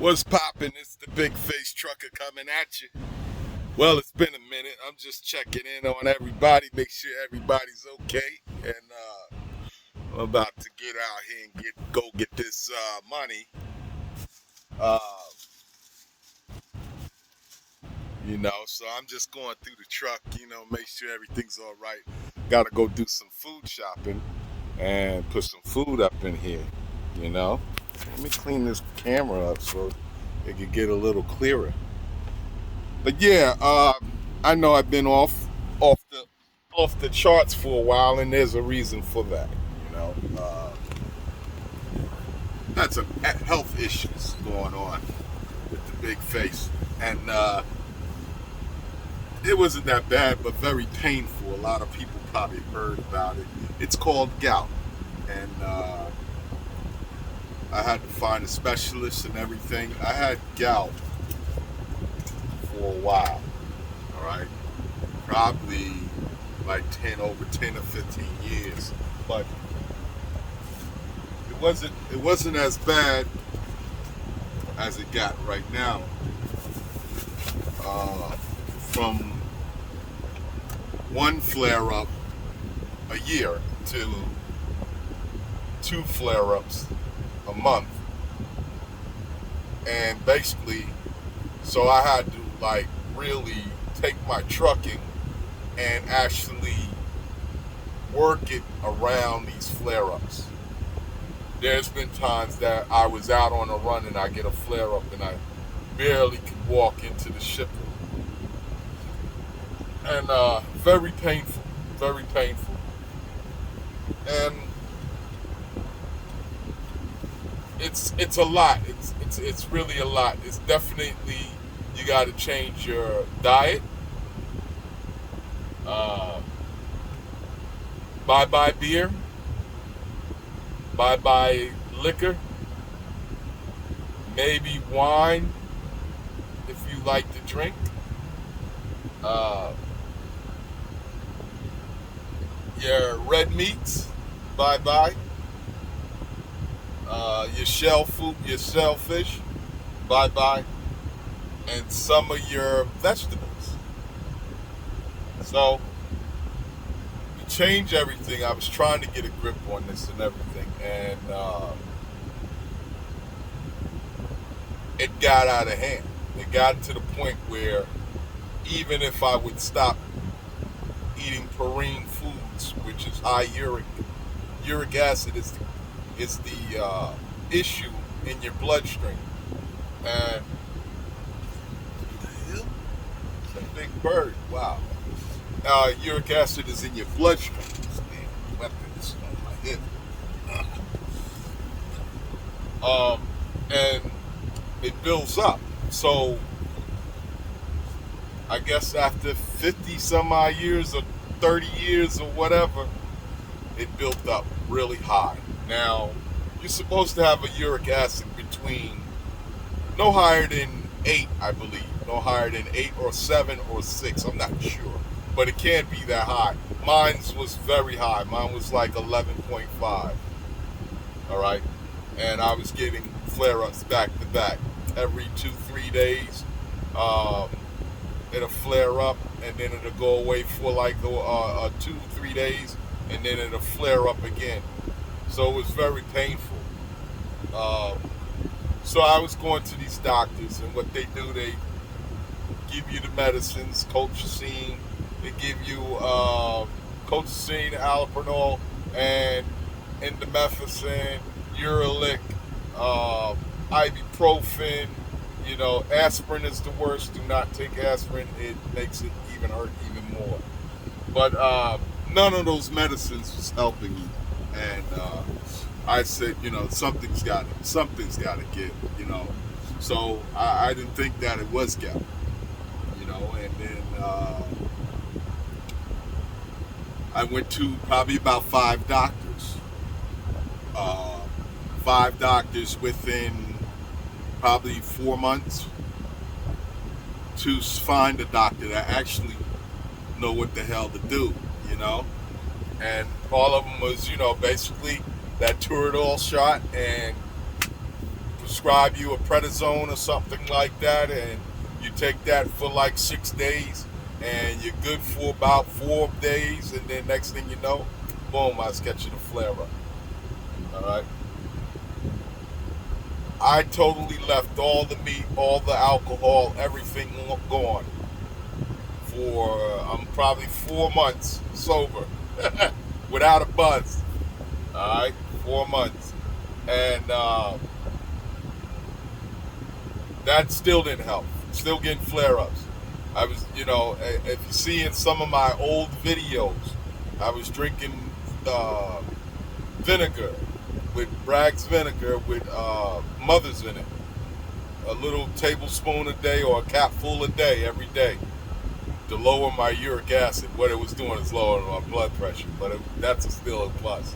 What's poppin'? It's the big face trucker coming at you. Well, it's been a minute. I'm just checking in on everybody, make sure everybody's okay. And I'm about to get out here and go get this money. Uh, so I'm just going through the truck, make sure everything's all right. Gotta go do some food shopping and put some food up in here, you know. Let me clean this camera up so it can get a little clearer. But yeah, I know I've been off the off the charts for a while, and there's a reason for that. You know, had some health issues going on with the big face, and it wasn't that bad, but very painful. A lot of people probably heard about it. It's called gout, and I had to find a specialist and everything. I had gout for a while. All right, probably like over 10 or 15 years, but it wasn't as bad as it got right now. From one flare up a year to two flare ups a month, and basically, so I had to like really take my trucking and actually work it around these flare-ups. There's been times that I was out on a run and I get a flare-up and I barely could walk into the shipper. And very painful, very painful. And it's a lot. It's really a lot. It's definitely, you got to change your diet. Bye-bye beer, bye-bye liquor, maybe wine if you like to drink. Your red meats, bye-bye. Your shell food, your shellfish, bye-bye. And some of your vegetables. So, change everything. I was trying to get a grip on this and everything, and it got out of hand. It got to the point where even if I would stop eating purine foods, which is high uric acid is the issue in your bloodstream. And what the hell? It's a big bird. Wow. Uric acid is in your bloodstream. Damn weapons on my hip. And it builds up. So I guess after 50 some odd years or 30 years or whatever, it built up really high. Now, you're supposed to have a uric acid between no higher than 8, I believe. No higher than 8 or 7 or 6. I'm not sure. But it can't be that high. Mine was very high. Mine was like 11.5. All right? And I was getting flare-ups back to back. Every 2-3 days, it'll flare up, and then it'll go away for like 2-3 days, and then it'll flare up again. So it was very painful. So I was going to these doctors, and what they do, they give you the medicines, colchicine. They give you colchicine, allopurinol, and indomethacin, Urolic, ibuprofen. Aspirin is the worst. Do not take aspirin. It makes it even hurt even more. But none of those medicines was helping me. And I said, something's got to give. So I didn't think that it was gout. And then I went to probably about 5 doctors. 5 doctors within probably 4 months to find a doctor that actually know what the hell to do, And all of them was, basically that Toradol shot and prescribe you a prednisone or something like that, and you take that for like 6 days, and you're good for about 4 days, and then next thing you know, boom, I was catching a flare up. All right. I totally left all the meat, all the alcohol, everything gone for I'm probably 4 months sober without a buzz. All right, 4 months, and that still didn't help. Still getting flare-ups. I was, if you see in some of my old videos, I was drinking vinegar with Bragg's vinegar with Mother's in it. A little tablespoon a day or a capful a day every day to lower my uric acid. What it was doing is lowering my blood pressure, but that's still a plus.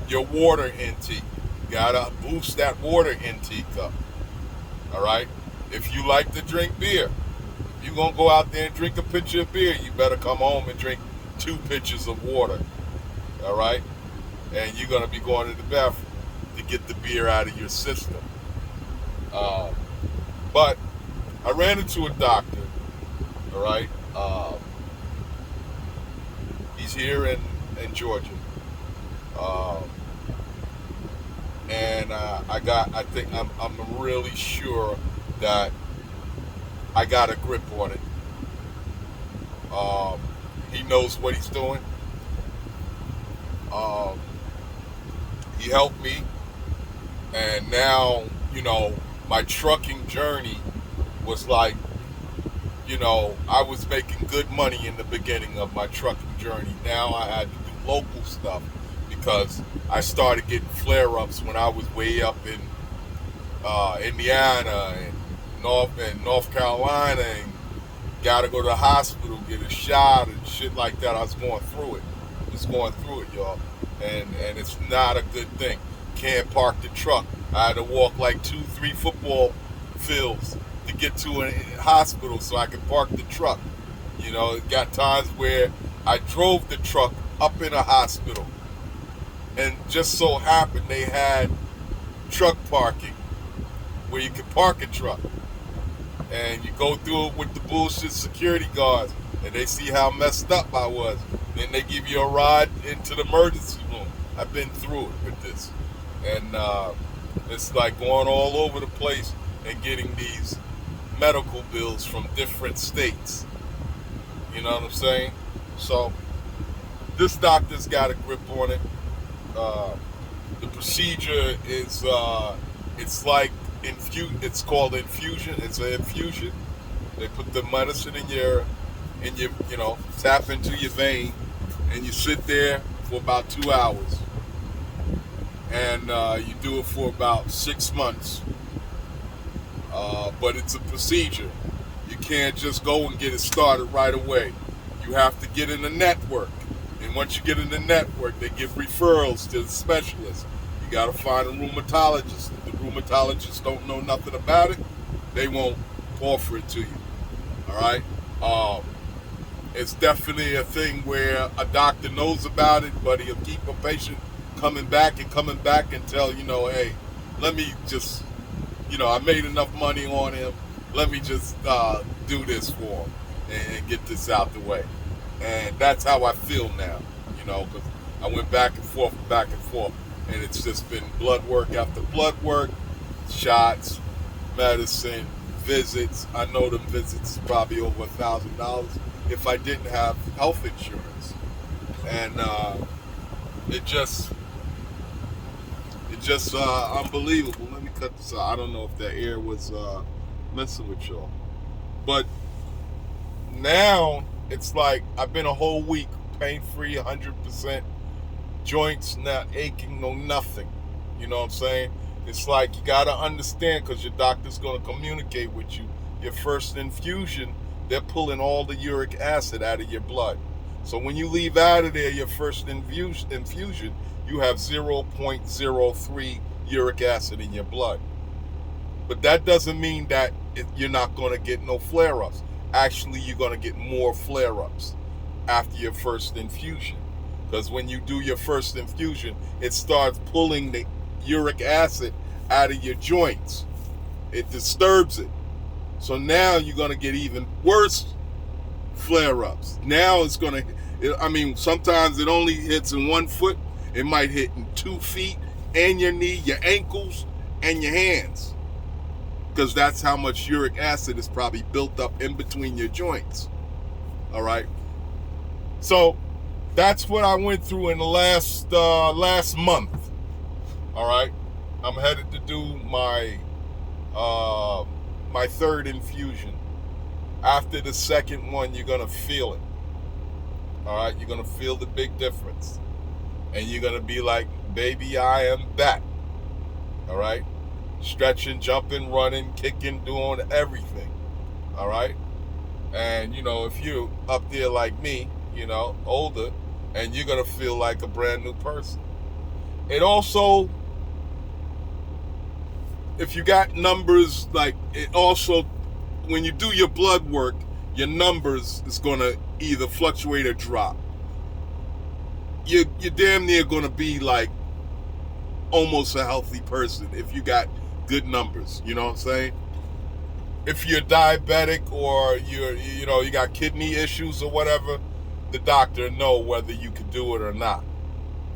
Your water intake. Gotta boost that water intake up. All right? If you like to drink beer, if you're going to go out there and drink a pitcher of beer, you better come home and drink 2 pitchers of water. All right? And you're going to be going to the bathroom to get the beer out of your system. But I ran into a doctor. All right? He's here in Georgia. And I think I'm really sure that I got a grip on it. He knows what he's doing. He helped me, and now, my trucking journey was like, I was making good money in the beginning of my trucking journey. Now I had to do local stuff because I started getting flare-ups when I was way up in Indiana and North Carolina, and got to go to the hospital, get a shot and shit like that. I was going through it. Just going through it, y'all. And it's not a good thing. Can't park the truck. I had to walk like 2-3 football fields to get to a hospital so I could park the truck. It got times where I drove the truck up in a hospital, and just so happened they had truck parking where you could park a truck, and you go through it with the bullshit security guards, and they see how messed up I was. Then they give you a ride into the emergency room. I've been through it with this, and it's like going all over the place and getting these medical bills from different states. You know what I'm saying? So this doctor's got a grip on it. The procedure is it's like it's called infusion. It's an infusion. They put the medicine in your tap into your vein, and you sit there for about 2 hours, and you do it for about 6 months. But it's a procedure. You can't just go and get it started right away. You have to get in the network. And once you get in the network, they give referrals to the specialists. You got to find a rheumatologist. If the rheumatologists don't know nothing about it, they won't offer it to you. All right? It's definitely a thing where a doctor knows about it, but he'll keep a patient coming back until, hey, let me just, I made enough money on him. Let me just do this for him and get this out the way. And that's how I feel now, because I went back and forth, and it's just been blood work after blood work, shots, medicine, visits. I know them visits is probably over $1,000 if I didn't have health insurance. And it just unbelievable. Let me cut this out. I don't know if the air was messing with y'all, but now it's like I've been a whole week pain-free, 100%, joints not aching, no nothing. You know what I'm saying? It's like you got to understand, because your doctor's going to communicate with you. Your first infusion, they're pulling all the uric acid out of your blood. So when you leave out of there your first infusion, you have 0.03 uric acid in your blood. But that doesn't mean that you're not going to get no flare-ups. Actually, you're going to get more flare-ups after your first infusion. Because when you do your first infusion, it starts pulling the uric acid out of your joints. It disturbs it. So now you're going to get even worse flare-ups. Now it's going to, sometimes it only hits in 1 foot. It might hit in 2 feet and your knee, your ankles, and your hands. Because that's how much uric acid is probably built up in between your joints. All right. So that's what I went through in the last month. All right. I'm headed to do my my 3rd infusion. After the 2nd one, you're gonna feel it. All right. You're gonna feel the big difference, and you're gonna be like, "Baby, I am back." All right. Stretching, jumping, running, kicking, doing everything. All right. And, if you're up there like me, older, and you're going to feel like a brand new person. It also, if you got numbers, when you do your blood work, your numbers is going to either fluctuate or drop. You're damn near going to be like almost a healthy person if you got good numbers. You know what I'm saying? If you're diabetic or you got kidney issues or whatever, the doctor know whether you can do it or not.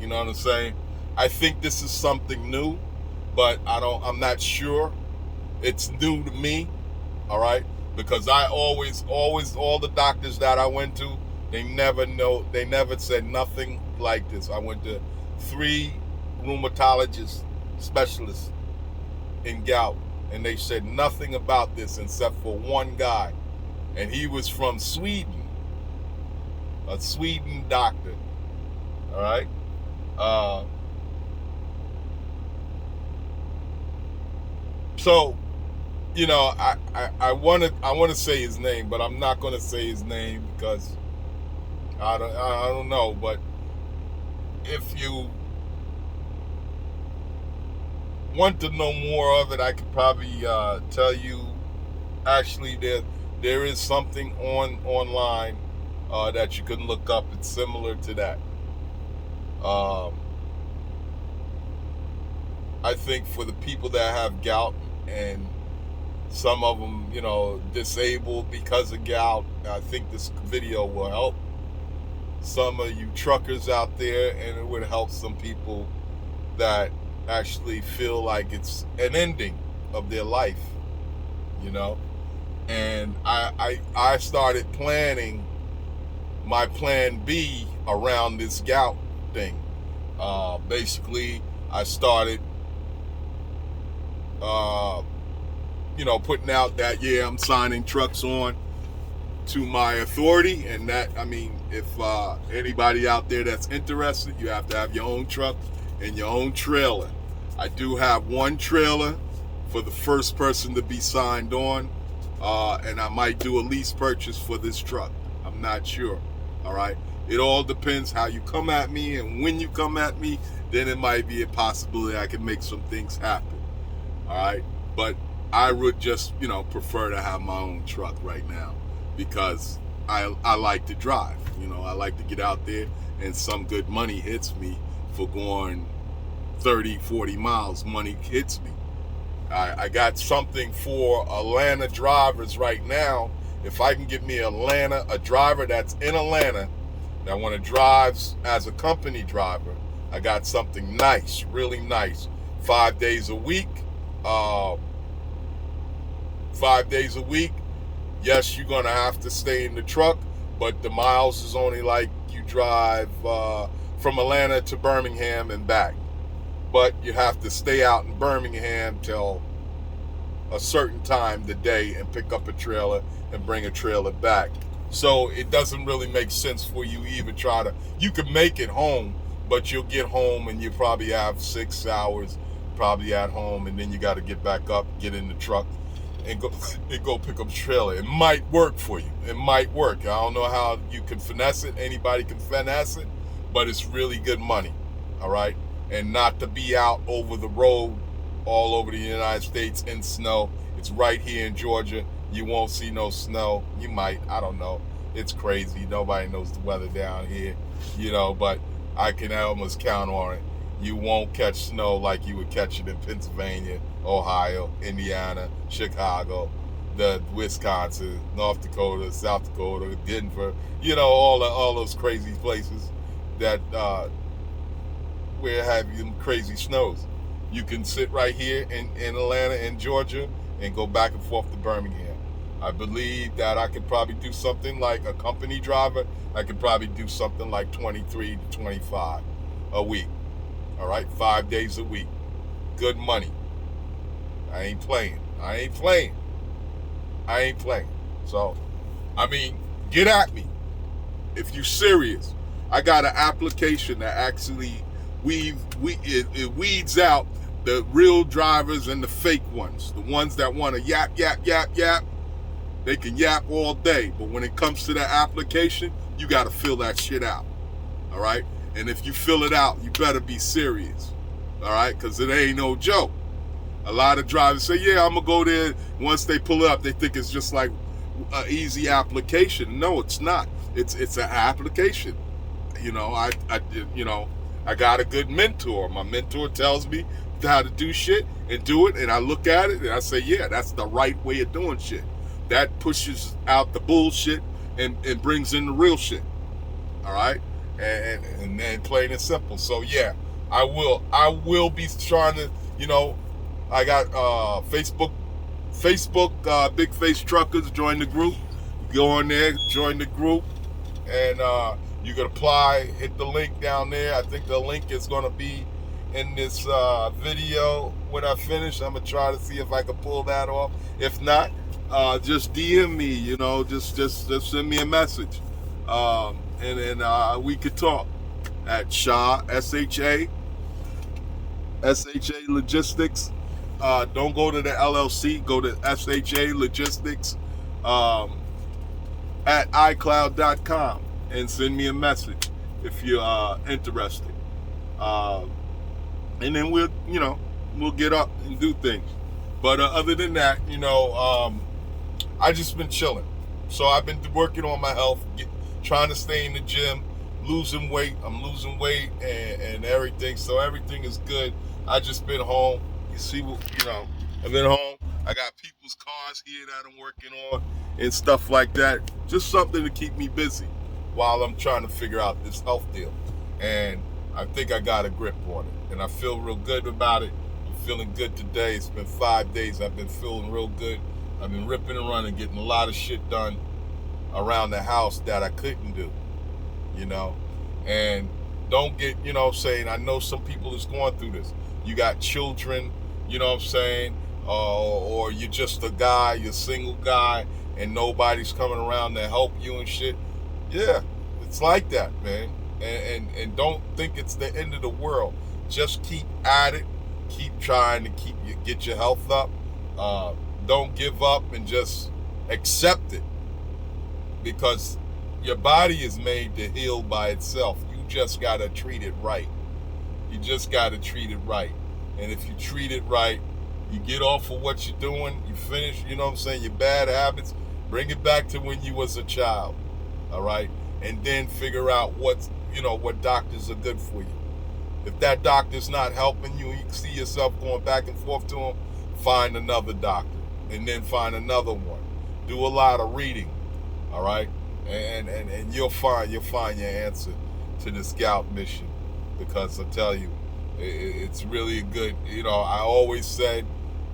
You know what I'm saying? I think this is something new, but I'm not sure. It's new to me, all right? Because I always, all the doctors that I went to, they never said nothing like this. I went to 3 rheumatologist specialists in gout, and they said nothing about this except for one guy, and he was from Sweden, a Sweden doctor. All right. So, I want to say his name, but I'm not going to say his name because I don't know. But if you want to know more of it, I could probably tell you. Actually, there is something online that you can look up. It's similar to that. I think for the people that have gout, and some of them, disabled because of gout, I think this video will help some of you truckers out there, and it would help some people that actually feel like it's an ending of their life, and I started planning my plan B around this gout thing. Basically, I started putting out that, I'm signing trucks on to my authority, and that, if anybody out there that's interested, you have to have your own truck and your own trailer. I do have one trailer for the first person to be signed on, and I might do a lease purchase for this truck. I'm not sure. All right. It all depends how you come at me, and when you come at me, then it might be a possibility I can make some things happen. All right. But I would just, prefer to have my own truck right now, because I like to drive. I like to get out there, and some good money hits me for going 30, 40 miles. Money hits me. I got something for Atlanta drivers right now. If I can get me a driver that's in Atlanta that want to drive as a company driver, I got something nice, really nice. 5 days a week. 5 days a week. Yes, you're going to have to stay in the truck, but the miles is only like you drive from Atlanta to Birmingham and back. But you have to stay out in Birmingham till a certain time the day and pick up a trailer and bring a trailer back. So it doesn't really make sense for you even you can make it home, but you'll get home and you probably have 6 hours probably at home, and then you got to get back up, get in the truck, and go pick up a trailer. It might work for you. It might work. I don't know how you can finesse it. Anybody can finesse it, but it's really good money. All right. And not to be out over the road all over the United States in snow. It's right here in Georgia. You won't see no snow. You might. I don't know. It's crazy. Nobody knows the weather down here, but I can almost count on it. You won't catch snow like you would catch it in Pennsylvania, Ohio, Indiana, Chicago, the Wisconsin, North Dakota, South Dakota, Denver. You know, all those crazy places that where have you crazy snows. You can sit right here in Atlanta and Georgia and go back and forth to Birmingham. I believe that I could probably do something like a company driver. I could probably do something like 23 to 25 a week. All right, 5 days a week. Good money. I ain't playing. I ain't playing. I ain't playing. So, I mean, get at me if you serious. I got an application that actually it weeds out the real drivers and the fake ones. The ones that want to yap, yap, yap, yap. They can yap all day, but when it comes to that application, you got to fill that shit out. All right? And if you fill it out, you better be serious. All right? Because it ain't no joke. A lot of drivers say, yeah, I'm going to go there. Once they pull it up, they think it's just like an easy application. No, it's not. It's an application. You know, I got a good mentor. My mentor tells me how to do shit and do it, and I look at it and I say, yeah, that's the right way of doing shit. That pushes out the bullshit and brings in the real shit. All right? And then plain and simple. So yeah, I will be trying to, I got Facebook Big Face Truckers, join the group. Go on there, join the group, and you can apply, hit the link down there. I think the link is gonna be in this video when I finish. I'm gonna try to see if I can pull that off. If not, just DM me, just send me a message. And then we could talk at Shaw, SHA Logistics. Don't go to the LLC, go to SHA Logistics at iCloud.com and send me a message if you're interested. And then we'll get up and do things. But other than that, I just been chilling. So I've been working on my health, trying to stay in the gym, losing weight. I'm losing weight and everything. So everything is good. I just been home. You see, I've been home. I got people's cars here that I'm working on and stuff like that. Just something to keep me busy while I'm trying to figure out this health deal. And I think I got a grip on it. And I feel real good about it. I'm feeling good today. It's been 5 days. I've been feeling real good. I've been ripping and running, getting a lot of shit done around the house that I couldn't do, and don't get, saying, I know some people is going through this. You got children, or you're just a guy, you're a single guy, and nobody's coming around to help you and shit. Yeah, it's like that, man. And don't think it's the end of the world. Just keep at it. Keep trying to get your health up. Don't give up and just accept it. Because your body is made to heal by itself. You just got to treat it right. You just got to treat it right. And if you treat it right, you get off of what you're doing, you finish, your bad habits, bring it back to when you was a child, all right? And then figure out what doctors are good for you. If that doctor's not helping you, you see yourself going back and forth to him, find another doctor, and then find another one. Do a lot of reading. All right, and you'll find your answer to this Gout mission, because I tell you, it's really good. I always said,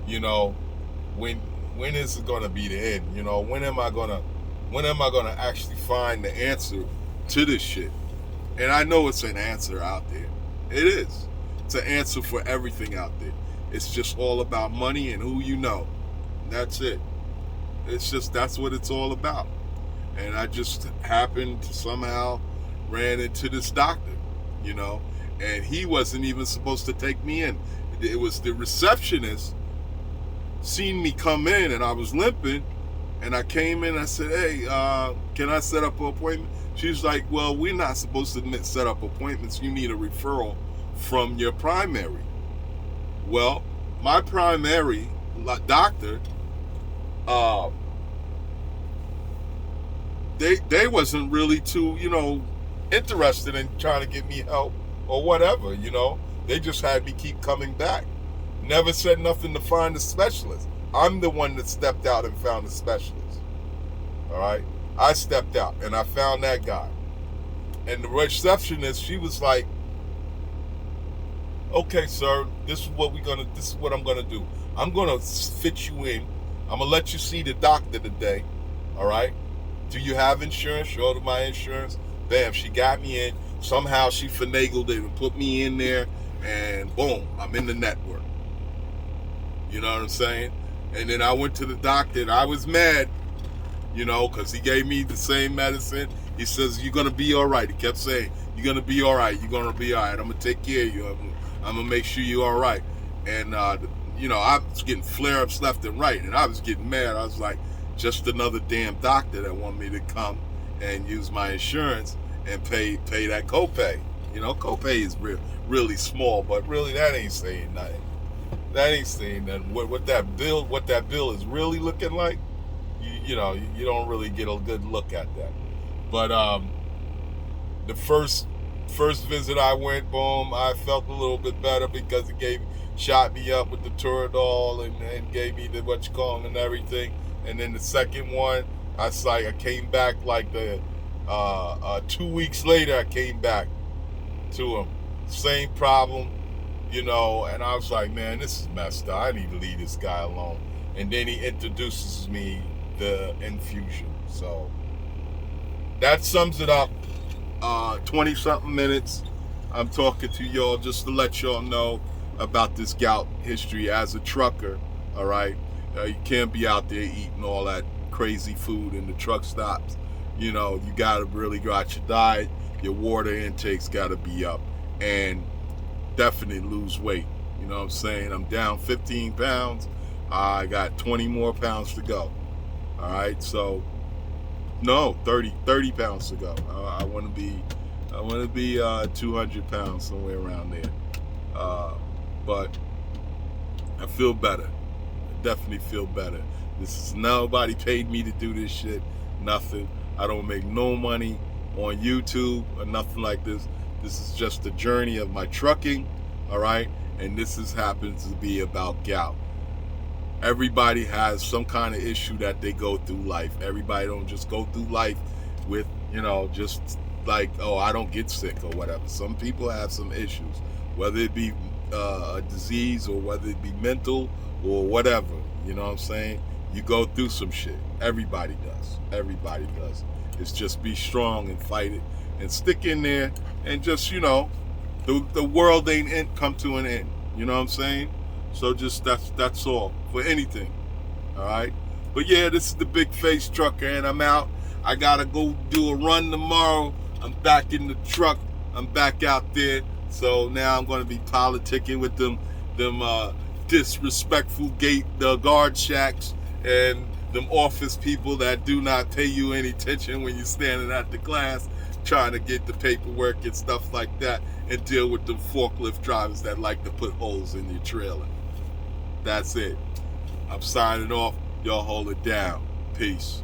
when is it gonna be the end? When am I gonna actually find the answer to this shit? And I know it's an answer out there. It is. It's an answer for everything out there. It's just all about money and who you know. That's it. That's what it's all about. And I just happened to somehow ran into this doctor, and he wasn't even supposed to take me in. It was the receptionist seen me come in, and I was limping, and I came in, I said, hey, can I set up an appointment? She's like, well, we're not supposed to set up appointments. You need a referral from your primary. Well, my primary doctor, they wasn't really too, interested in trying to get me help or whatever, They just had me keep coming back. Never said nothing to find a specialist. I'm the one that stepped out and found a specialist. All right? I stepped out and I found that guy. And the receptionist, she was like, okay, sir, this is what I'm gonna do. I'm gonna fit you in. I'm gonna let you see the doctor today. All right? Do you have insurance? Show her my insurance. Bam, she got me in. Somehow she finagled it and put me in there, and boom, I'm in the network. You know what I'm saying? And then I went to the doctor and I was mad, because he gave me the same medicine. He says, you're going to be all right. He kept saying, you're going to be all right. You're going to be all right. I'm going to take care of you. I'm going to make sure you're all right. And, I was getting flare-ups left and right, and I was getting mad. I was like, just another damn doctor that want me to come and use my insurance and pay that copay. Copay is really small, but really that ain't saying nothing. That ain't saying nothing. What that bill is really looking like, you don't really get a good look at that. But the first visit I went, boom, I felt a little bit better because it shot me up with the Toradol and gave me the and everything. And then the second one, I came back like 2 weeks later. I came back to him, same problem, and I was like, man, this is messed up. I need to leave this guy alone. And then he introduces me the infusion. So that sums it up. 20 something minutes. I'm talking to y'all just to let y'all know about this gout history as a trucker. All right, you can't be out there eating all that crazy food in the truck stops. You gotta really go out your diet. Your water intake's gotta be up, and definitely lose weight. You know what I'm saying? I'm down 15 pounds. I got 20 more pounds to go. All right, so no, 30 pounds to go. I want to be 200 pounds, somewhere around there. But I feel better. I definitely feel better. Nobody paid me to do this shit. Nothing. I don't make no money on YouTube or nothing like this. This is just the journey of my trucking, all right? And happens to be about gout. Everybody has some kind of issue that they go through life. Everybody don't just go through life with, just like, oh, I don't get sick or whatever. Some people have some issues, whether it be a disease or whether it be mental or whatever. You know what I'm saying? You go through some shit. Everybody does. Everybody does. It's just be strong and fight it and stick in there and just, the world ain't come to an end. You know what I'm saying? So just that's all for anything. All right. But yeah, this is the Big Face Trucker, and I'm out. I gotta go do a run tomorrow. I'm back in the truck. I'm back out there. So now I'm gonna be politicking with them disrespectful guard shacks and them office people that do not pay you any attention when you're standing at the glass trying to get the paperwork and stuff like that, and deal with the forklift drivers that like to put holes in your trailer. That's it. I'm signing off. Y'all hold it down. Peace.